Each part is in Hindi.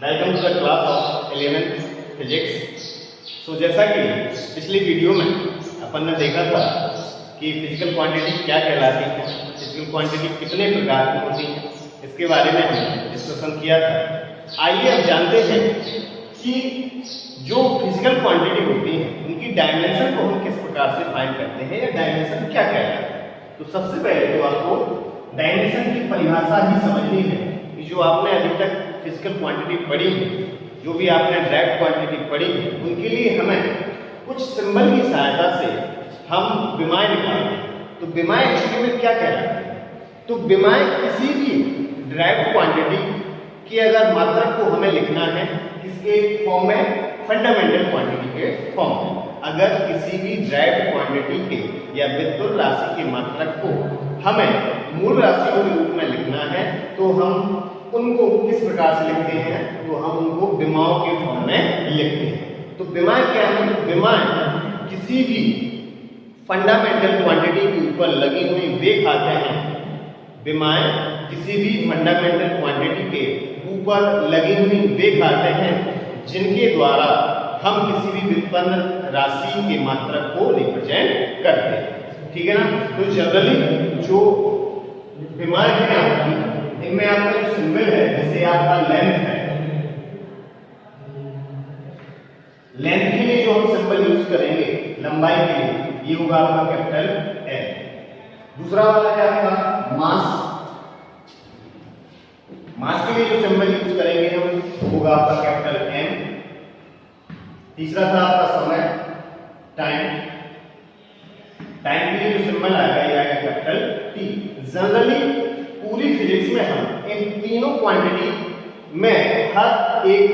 Welcome to the class of 11th physics. जैसा कि पिछली वीडियो में अपन ने देखा था कि फिजिकल क्वांटिटी क्या कहलाती है, फिजिकल क्वांटिटी कितने प्रकार की होती है, इसके बारे में हमने डिस्कशन किया था। आइए अब जानते हैं कि जो फिजिकल क्वांटिटी होती है उनकी डायमेंशन को हम किस प्रकार से फाइंड करते हैं या डायमेंशन क्या कहलाता है। तो सबसे पहले तो आपको डायमेंशन की परिभाषा ही समझनी है कि जो आपने अभी तक फिजिकल क्वांटिटी पढ़ी है, जो भी आपने डायरेक्ट क्वांटिटी पढ़ी है, उनके लिए हमें कुछ सिंबल की सहायता से हम विमाएं निकालते हैं। तो विमाएं एक्चुअली में क्या कहलाती है? तो विमाएं किसी भी डायरेक्ट क्वांटिटी की अगर मात्रक को हमें लिखना है किसके फॉर्म में, फंडामेंटल क्वांटिटी के फॉर्म में। अगर किसी भी डायरेक्ट क्वांटिटी के या विद्युत राशि के मात्रक को हमें मूल राशि के रूप में लिखना है तो हम उनको किस प्रकार से लिखते हैं? तो हम उनको विमाओं के फॉर्म में लिखते हैं। तो विमाएं क्या है? विमाएं किसी भी फंडामेंटल क्वांटिटी के ऊपर लगी हुई वे खाते हैं। विमाएं किसी भी फंडामेंटल क्वांटिटी के ऊपर लगी हुई वे खाते हैं जिनके द्वारा हम किसी भी व्युत्पन्न राशि के मात्रक को रिप्रेजेंट करते हैं। ठीक है ना? तो जनरली जो विमाएं हैं इनमें आपका जो सिंबल है, जैसे आपका लेंथ है, लेंथ के लिए जो हम सिंबल यूज करेंगे लंबाई के लिए, ये होगा आपका कैपिटल एल। दूसरा वाला है आपका मास, मास के लिए जो सिंबल यूज करेंगे हम होगा आपका कैपिटल एम। तीसरा था आपका समय, टाइम, टाइम के लिए जो सिंबल आएगा ये आएगा कैपिटल टी। जनरली पूरी फिजिक्स में हम इन तीनों क्वांटिटी में हर एक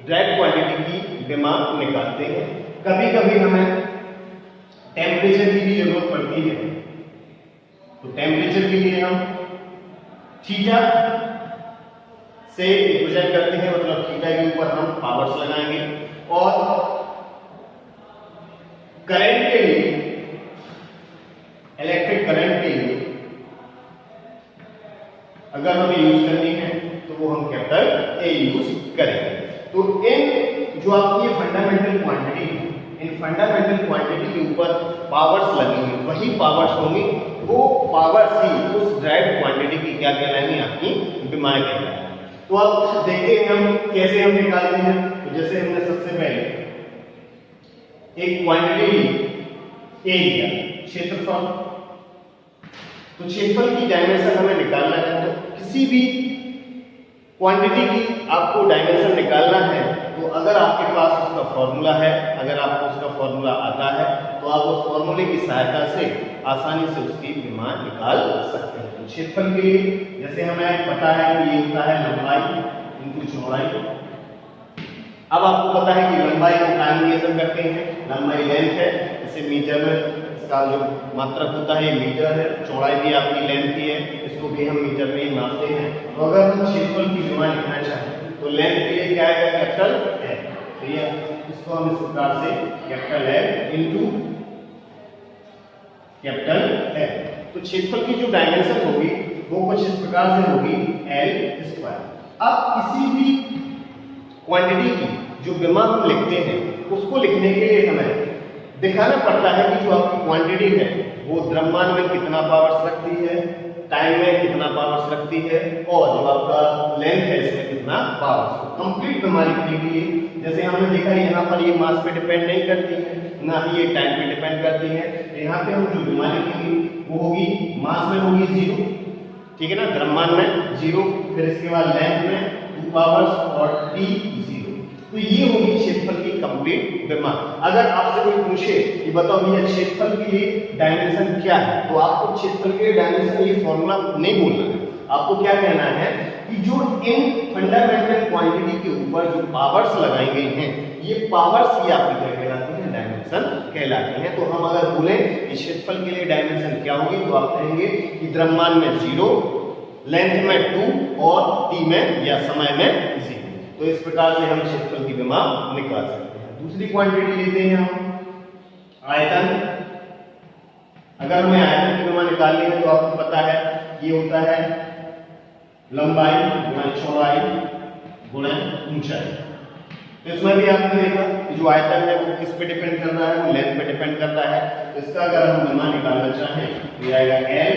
डायरेक्ट क्वांटिटी की विमा निकालते हैं। कभी कभी हमें टेम्परेचर की भी जरूरत पड़ती है, तो टेम्परेचर के लिए हम थीटा से रिप्रेजेंट करते हैं, मतलब थीटा के ऊपर हम पावर्स लगाएंगे। और करंट के लिए, इलेक्ट्रिक करंट के लिए अगर हमें यूज करनी है तो वो हम कैपिटल ए यूज करेंगे। तो इन जो आपकी फंडामेंटल क्वांटिटी है, इन फंडामेंटल क्वांटिटी के ऊपर पावर्स लगेंगे, वही पावर्स होंगी, वो पावर्स ही उस डायरेक्ट क्वांटिटी की क्या कहलाएंगी? आपकी विमाएं कहलाएंगी। तो अब देखते हैं हम कैसे हम निकालते हैं। तो जैसे हमने सबसे पहले एक क्वांटिटी ए लिया, क्षेत्रफल, तो क्षेत्रफल की डायमेंशन हमें निकालना है। तो किसी भी क्वांटिटी की आपको डायमेंशन निकालना है तो अगर आपके पास उसका फॉर्मूला है, अगर आपको उसका फॉर्मूला आता है तो आप उस फॉर्मूले की सहायता से आसानी से उसकी विमा निकाल सकते हैं। तो क्षेत्रफल के लिए जैसे हमें पता है कि ये होता है लंबाई इनटू चौड़ाई। अब आपको पता है कि लंबाई को टाइम मेजर करते हैं, लंबाई लेंथ है, इसे मीटर में इसका जो मात्रक होता है मीटर है, चौड़ाई भी आपकी लेंथ की है, इसको भी हम मीटर में ही मापते हैं। तो अगर हम क्षेत्रफल की विमा लिखना चाहें तो लेंथ के लिए क्या आएगा? Capital L. तो ये इसको हम इस प्रकार से capital L into capital L. तो क्षेत्रफल की जो डायमेंशन होगी वो कुछ इस प्रकार से होगी एल स्क्वायर। अब किसी भी क्वांटिटी की जो विमा हम लिखते हैं उसको लिखने के लिए हमें दिखाना पड़ता है कि जो आपकी क्वांटिटी है वो द्रव्यमान में कितना पावर्स रखती है, टाइम में कितना पावर्स रखती है, और जो आपका लेंथ है इसमें कितना पावर्स। कंप्लीट विमा लिखने के लिए जैसे हमने देखा यहाँ पर ये मास पे डिपेंड नहीं करती है, ना ही ये टाइम पे डिपेंड करती है। तो यहाँ पे हम जो विमा लिखेंगे वो होगी, मास में होगी 0, ठीक है ना, द्रव्यमान में 0, फिर इसके बाद लेंथ में 2 पावर्स और टी 0। तो ये होगी क्षेत्रफल की कंप्लीट विमा। अगर आपसे कोई पूछे कि बताओ भैया क्षेत्रफल के लिए डायमेंशन क्या है, तो आपको क्षेत्रफल के लिए डायमेंशन ये फॉर्मूला नहीं बोलना है। आपको क्या कहना है कि जो इन फंडामेंटल क्वांटिटी के ऊपर जो पावर्स लगाई गई हैं ये पावर्स ही आपकी क्या कहलाती हैं? डायमेंशन कहलाती हैं। तो हम अगर बोले कि क्षेत्रफल के लिए डायमेंशन क्या होगी तो आप कहेंगे कि द्रव्यमान में 0, लेंथ में 2 और टी में या समय में 0। तो इस प्रकार से हम क्षेत्रफल की विमा निकाल सकते हैं। दूसरी क्वांटिटी लेते हैं हम आयतन। अगर हमें आयतन की विमा निकालनी है तो आपको पता है ये होता है लंबाई गुणा चौड़ाई गुणा ऊंचाई। तो इसमें भी आपने देखा कि जो आयतन है वो किस पे डिपेंड कर रहा है, वो लेंथ पे डिपेंड करता है। तो इसका अगर हम विमा निकालना चाहें तो आएगा एल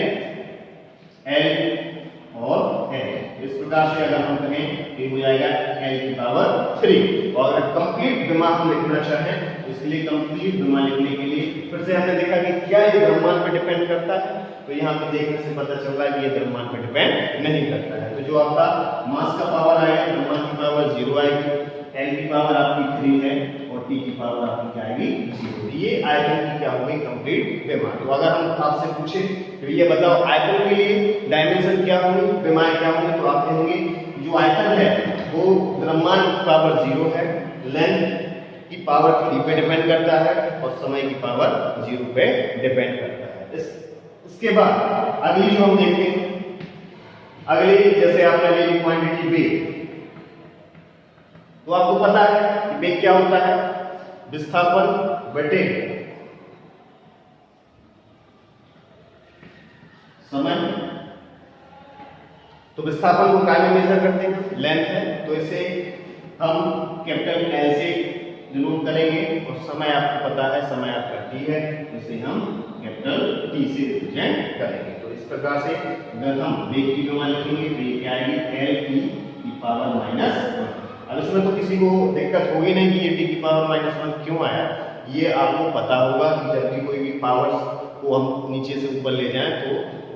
और एल। इस प्रकार से अगर हम कहें तो हो जाएगा एल की पावर 3। और अगर कंप्लीट विमा हम लिखना चाहें, इसलिए कंप्लीट विमा लिखने के लिए फिर से हमने देखा कि क्या ये द्रव्यमान पे डिपेंड करता है। तो यहाँ पे देखने से पता चल रहा है कि ये द्रव्यमान पे डिपेंड नहीं करता है। तो जो आपका मास का पावर आएगा, द्रव्यमान की पावर 0 आएगी, एल की पावर आपकी 3 है और टी की पावर आपकी क्या आएगी 0। ये आयतन की क्या होगी कंप्लीट विमा। तो अगर हम आपसे पूछे तो ये बताओ आयतन के लिए डायमेंशन क्या होंगे, विमाएं क्या होंगी, तो आप कहेंगे जो आयतन है वो द्रव्यमान की पावर 0 है, लेंथ की पावर 3 पे डिपेंड करता है और समय की पावर 0 पे डिपेंड करता है। इसके बाद अगली जो हम देखते हैं, अगली जैसे आपने ले ली क्वांटिटी वेग। तो आपको पता है कि वेग क्या होता है, विस्थापन बटे समय। तो विस्थापन को क्या में मेजर करते हैं, लेंथ है, तो इसे हम कैपिटल एल से डिनोट करेंगे और समय आपको पता है, समय आपका टी है, इसे हम कैपिटल टी से रिप्रेजेंट करेंगे। तो इस प्रकार से अगर हम वेग की विमा लिखेंगे तो ये क्या आएगी एल टी की पावर -1। अब इसमें तो किसी को दिक्कत होगी नहीं कि ये टी की पावर -1 क्यों आया। ये आपको पता होगा कि जब भी कोई भी पावर्स को हम नीचे से ऊपर ले जाएं तो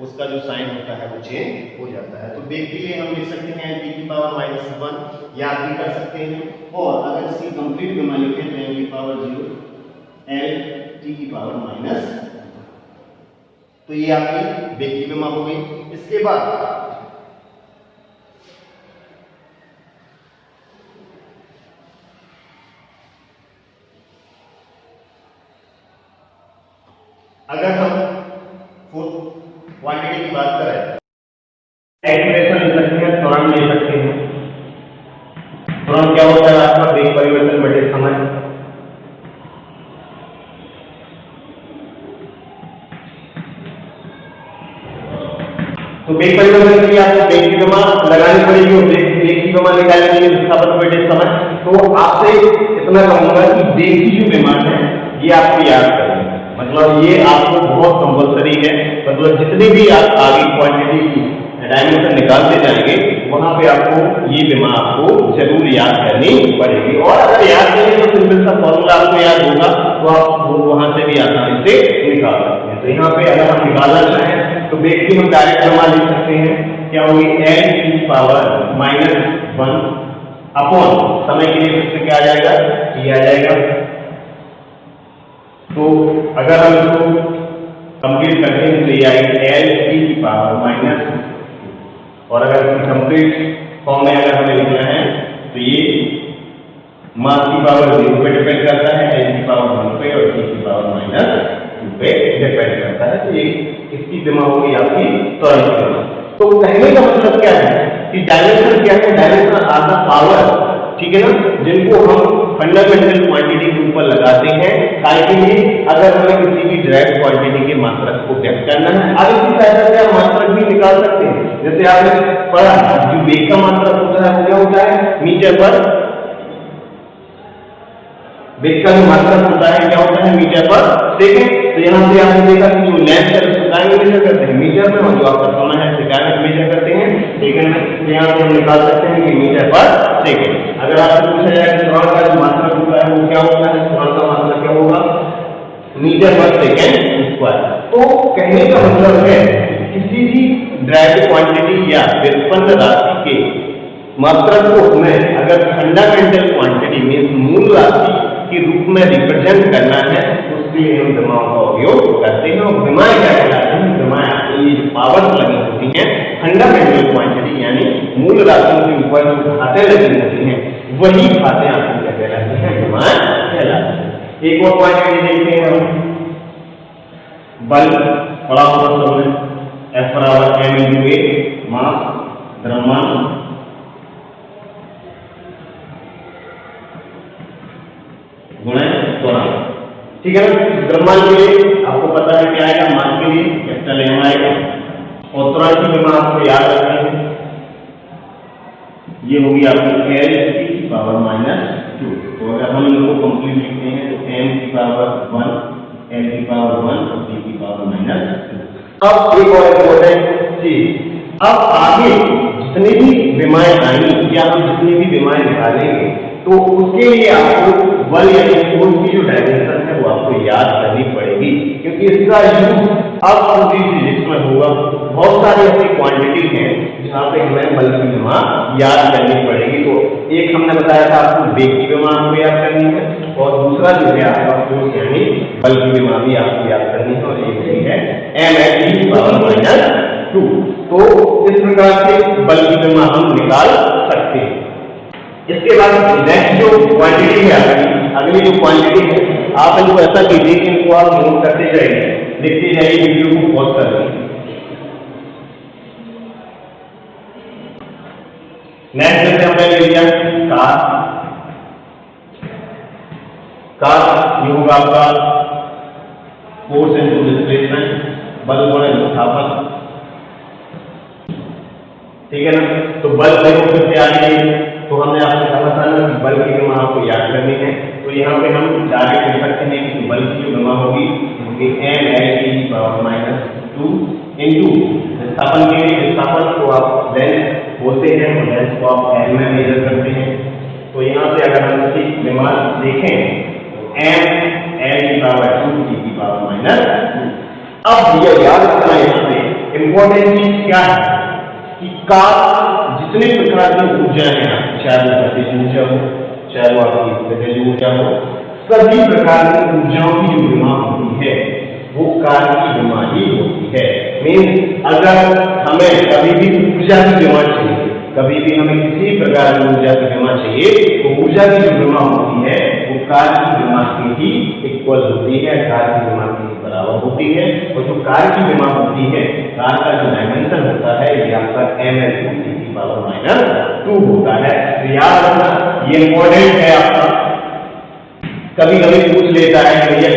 उसका जो साइन होता है वो चेंज हो जाता है। तो वेग के लिए हम लिख सकते हैं टी की पावर -1, याद भी कर सकते हैं। और अगर इसकी कंप्लीट विमा लिखें तो एल की पावर 0, एल टी की पावर -1। तो ये आपकी वेग की विमा हो गई। इसके बाद अगर हम क्वांटिटी की बात करें, एक्सप्रेशन ले सकते हैं, त्वरण ले सकते हैं। त्वरण क्या होता है आपका वेग परिवर्तन बटे समय। तो वेग परिवर्तन के लिए आपको वेग की विमा लगानी पड़ेगी और वेग की विमा निकालने के लिए विस्थापन बटे समय। तो आपसे इतना कहूंगा कि वेग की जो विमा है ये आपको याद करनी है, मतलब ये आपको बहुत कंपलसरी है। मतलब जितनी भी आप आगे क्वांटिटी की डायमेंशन निकालते जाएंगे वहां पे आपको ये विमा आपको जरूर याद करनी पड़ेगी। और अगर याद करें तो सिंपल सा फॉर्मूला आपको याद होगा तो आप वहां से भी आसानी से निकाल सकते हैं। तो यहाँ पे अगर हम निकालना चाहें तो वेग की हम डायरेक्ट विमा लिख सकते हैं, क्या होगी एल की पावर -1 अपॉन समय के लिए फिर से क्या आ जाएगा टी आ जाएगा। तो अगर हम इसको कंप्लीट करते हैं तो ये आएगी एल टी की पावर -, और अगर इसकी कंप्लीट फॉर्म में अगर हमें लिखना है तो ये मास की पावर 0 पे डिपेंड करता है, एल की पावर 1 पे और टी की पावर -2 पे डिपेंड करता है। तो ये इसकी विमा होगी आपकी त्वरण की विमा। तो कहने का मतलब क्या है कि डायमेंशन क्या है, डायमेंशन आर द पावर, ठीक है ना, जिनको हम फंडामेंटल क्वांटिटी के ऊपर लगाते हैं ताकि अगर हमें किसी भी डायरेक्ट क्वांटिटी के मात्रक को व्यक्त करना है। अब इसकी सहायता से आप मात्रक भी निकाल सकते हैं। जैसे आपने पढ़ा जो वेग का मात्रक होता है वो क्या होता है मीटर पर, वेग का जो मात्रक होता है क्या होता है मीटर पर सेकंड। तो यहाँ से आपने देखा कि जो लेंथ है उसको काय में मेजर करते हैं मीटर में, और जो आपका समय है सेकंड में मेजर करते हैं सेकंड में। तो यहाँ से हम निकाल सकते हैं कि मीटर पर सेकंड। अगर आपसे पूछा जाए कि त्वरण का जो मात्रक होता है वो क्या होता है, त्वरण का मात्रक क्या होगा मीटर पर सेकंड स्क्वायर। तो कहने का मतलब है किसी भी ड्राइव क्वांटिटी या व्युत्पन्न राशि के मात्रक को हमें अगर फंडामेंटल क्वांटिटी मींस मूल राशि के रूप में रिप्रेजेंट करना है उसके लिए हम विमाओं का उपयोग करते हैं। और विमाएं क्या कहलाती हैं, विमाएं ये जो पावर्स लगी होती हैं फंडामेंटल क्वांटिटी यानी मूल राशियों के ऊपर जो घातें लगी होती हैं वही घातें आपको क्या कहलाती हैं, विमाएं कहलाती हैं। एक और क्वांटिटी देखते हैं हम, बल पड़ा हुआ सब F बराबर m/a मास द्रव्यमान गुणा त्वरण, ठीक है ना। द्रव्यमान के लिए आपको पता है क्या आएगा, मास के लिए कैपिटल M आएगा और त्वरण की विमा आपको याद रखनी है, ये होगी आपकी एल की पावर -2। तो अगर हम इनको कंप्लीट लिखते हैं तो m की पावर 1, l की पावर 1 और d की पावर -2। अब एक और इम्पोर्टेंट चीज, अब आगे जितनी भी विमाएं आएंगी या हम जितनी भी विमाएं निकालेंगे तो उसके लिए आपको बल यानी फोर्स की जो डायमेंशन है वो आपको याद करनी पड़ेगी, क्योंकि इसका यूज अब पूरी फिजिक्स में होगा। बहुत सारी ऐसी क्वांटिटी है जहाँ पे हमें बल की विमा याद करनी पड़ेगी। तो एक हमने बताया था आपको वेग की विमा आपको याद करनी है, और दूसरा जो है आपका फोर्स यानी बल की विमा भी आपको याद करनी है, और एक है m/(-2)। तो इस प्रकार से बल की विमा हम निकाल सकते हैं। इसके बाद नेक्स्ट जो क्वांटिटी है अगली जो क्वांटिटी है, आप इनको ऐसा कीजिए कि इनको आप नोट करते जाइए, लिखते जाइए, वीडियो को पॉज कर दीजिए। नेक्स्ट जैसे हमने ले लिया कार ये होगा आपका फोर्स इनटू डिस्प्लेसमेंट, बल गुणा विस्थापन, ठीक है ना। तो बल देखो फिर से आ गई, तो हमने आपसे कहा था ना कि बल की विमा आपको याद करनी है। तो यहाँ पे हम डायरेक्ट लिख सकते हैं कि बल की जो विमा होगी m/(-2) इंटू विस्थापन के लिए, विस्थापन को आप लेंथ बोलते हैं, लेंथ को आप एल में मेजर करते हैं। तो यहाँ से अगर हम इसकी विमा देखें m/(l)2 d की पावर -2। अब ये याद रखना यहाँ पे इम्पोर्टेंट चीज क्या है कि कार जितने प्रकार की ऊर्जा है, चाहे वो गतिज ऊर्जा हो, चाहे वो आपकी स्थितिज ऊर्जा हो, सभी प्रकार की ऊर्जाओं की जो विमा होती है वो कार की विमा ही होती है। मीन्स अगर हमें कभी भी ऊर्जा की विमा चाहिए, कभी भी हमें किसी प्रकार की ऊर्जा की विमा चाहिए, तो ऊर्जा की जो विमा होती है वो कार की विमा के ही इक्वल होती है, कार की विमा के बराबर होती है। और जो कार की विमा होती है, कार का जो डायमेंशन होता है ये आपका ml/2 की पावर -2 होता है। तो याद रखना ये इंपॉर्टेंट है आपका। कभी कभी पूछ लेता है भैया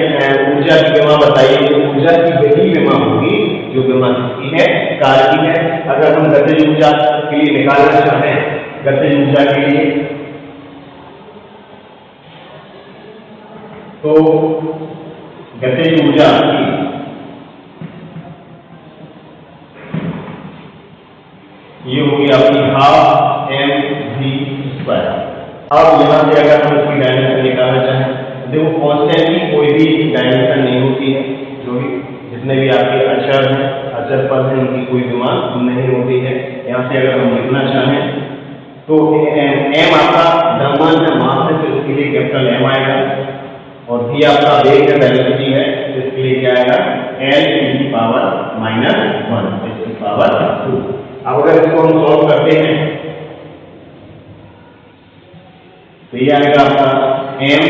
ऊर्जा की विमा बताइए, तो ऊर्जा की वही विमा होगी जो विमा किसकी है, कार की है। अगर हम गतिज ऊर्जा के लिए निकालना चाहें, गतिज ऊर्जा के लिए तो गतिज ऊर्जा की ये होगी आपकी 12 mv²। अब यहाँ से अगर हम इसकी डायमेंशन निकालना चाहें, देखो कॉन्स्टेंटली कोई भी डायमेंशन नहीं होती है, जो भी जितने भी आपके अचर हैं, अचर पद हैं, उनकी कोई विमा नहीं होती है। यहाँ से अगर हम लिखना चाहें तो m आपका द्रव्यमान है, मास है, तो इसके लिए कैपिटल M आएगा, और v आपका वेग है, वेलोसिटी है, तो इसके लिए क्या आएगा l की पावर -1 इसकी पावर 2। अब अगर इसको हम सॉल्व करते हैं तो ये आएगा आपका m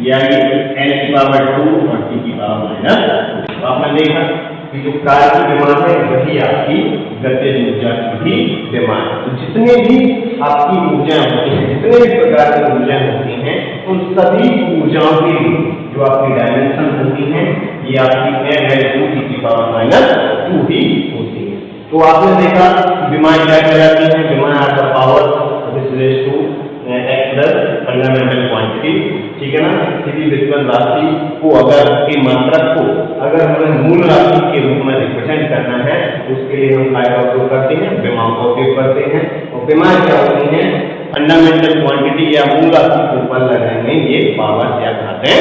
यानी l की पावर 2 और t की पावर -2। तो आपने देखा कि जो कार की विमा है वही आपकी गतिज ऊर्जा की भी विमा है। तो जितने भी आपकी ऊर्जा होती है, जितने भी प्रकार की ऊर्जा होती हैं, उन सभी ऊर्जाओं के लिए जो आपकी डायमेंशन होती है ये आपकी m/2 t की पावर -2 ही होती है। तो आपने देखा विमाएं क्या कहलाती हैं, विमाएं आपका पावर x फंडामेंटल क्वांटिटी, ठीक है ना। किसी भी विकर्ण राशि को अगर की मात्रक को अगर हमें मूल राशि के रूप में रिप्रेजेंट करना है, उसके लिए हम काय का उपयोग करते हैं, विमाओं का उपयोग करते हैं। और विमाएं क्या होती हैं, फंडामेंटल क्वांटिटी या मूल राशि के ऊपर लगाएंगे ये पावर या घातें